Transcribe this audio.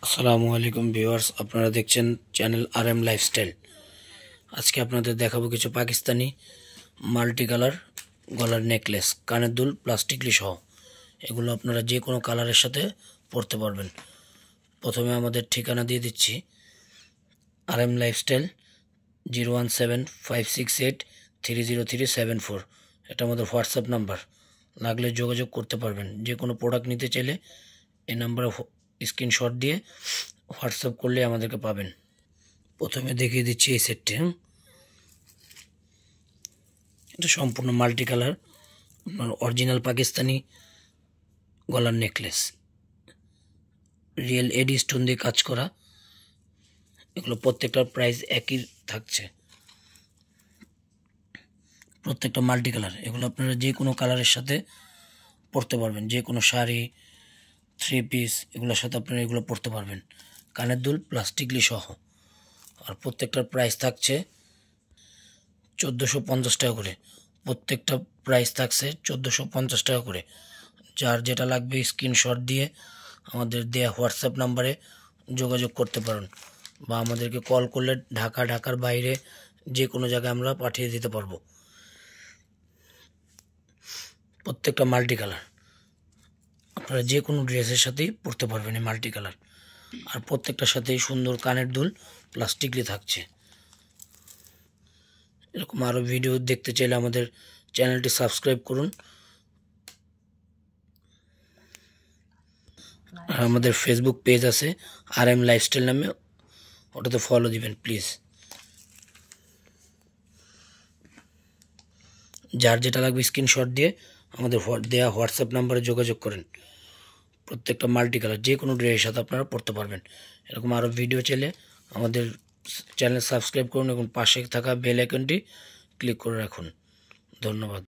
আসসালামু আলাইকুম ভিউয়ার্স, আপনারা দেখছেন চ্যানেল RM লাইফস্টাইল। আজকে আপনাদের দেখাবো কিছু পাকিস্তানি মাল্টি কালার গলার নেকলেস, কানের দুল প্লাস্টিকলি সহ। এগুলো আপনারা যে কোনো কালারের সাথে পরতে পারবেন। প্রথমে আমাদের ঠিকানা দিয়ে দিচ্ছি, RM লাইফস্টাইল 01756830374। এটা আমাদের হোয়াটসঅ্যাপ নাম্বার, লাগলে যোগাযোগ করতে পারবেন। যে কোনো প্রোডাক্ট নিতে চাইলে এই নাম্বারে স্ক্রিনশট দিয়ে হোয়াটসঅ্যাপ করলে আমাদেরকে পাবেন। প্রথমে দেখিয়ে দিচ্ছি এই সেটটি। এটা সম্পূর্ণ মাল্টি কালার, আপনার অরিজিনাল পাকিস্তানি গলার নেকলেস, রিয়েল এডি স্টোন দিয়ে কাজ করা। এগুলো প্রত্যেকটার প্রাইস একই থাকছে, প্রত্যেকটা মাল্টি কালার। এগুলো আপনারা যে কোনো কালারের সাথে পরতে পারবেন, যে কোনো শাড়ি, থ্রি পিস, এগুলোর সাথে আপনারা এগুলো পরতে পারবেন। কানের দুল প্লাস্টিকলি সহ। আর প্রত্যেকটার প্রাইস থাকছে 1450 টাকা করে। প্রত্যেকটা প্রাইস থাকছে 1450 টাকা করে। যার যেটা লাগবে স্ক্রিনশট দিয়ে আমাদের দেয়া হোয়াটসঅ্যাপ নাম্বারে যোগাযোগ করতে পারেন, বা আমাদেরকে কল করলে ঢাকার বাইরে যে কোনো জায়গায় আমরা পাঠিয়ে দিতে পারবো। প্রত্যেকটা মাল্টি কালার, আপনারা যে কোনো ড্রেসের সাথেই পরতে পারবেন এই মাল্টি কালার। আর প্রত্যেকটার সাথেই সুন্দর কানের দুল প্লাস্টিকলি থাকছে। এরকম আরও ভিডিও দেখতে চাইলে আমাদের চ্যানেলটি সাবস্ক্রাইব করুন। আর আমাদের ফেসবুক পেজ আছে RM লাইফস্টাইল নামে, ওটাতে ফলো দিবেন প্লিজ। যার যেটা লাগবে স্ক্রিনশট দিয়ে আমাদের দেওয়া হোয়াটসঅ্যাপ নাম্বারে যোগাযোগ করেন। প্রত্যেকটা মাল্টি কালার, যে কোনো ড্রেসের সাথে আপনারা পরতে পারবেন। এরকম আরও ভিডিও চাইলে আমাদের চ্যানেল সাবস্ক্রাইব করুন এবং পাশে থাকা বেল আইকনটি ক্লিক করে রাখুন। ধন্যবাদ।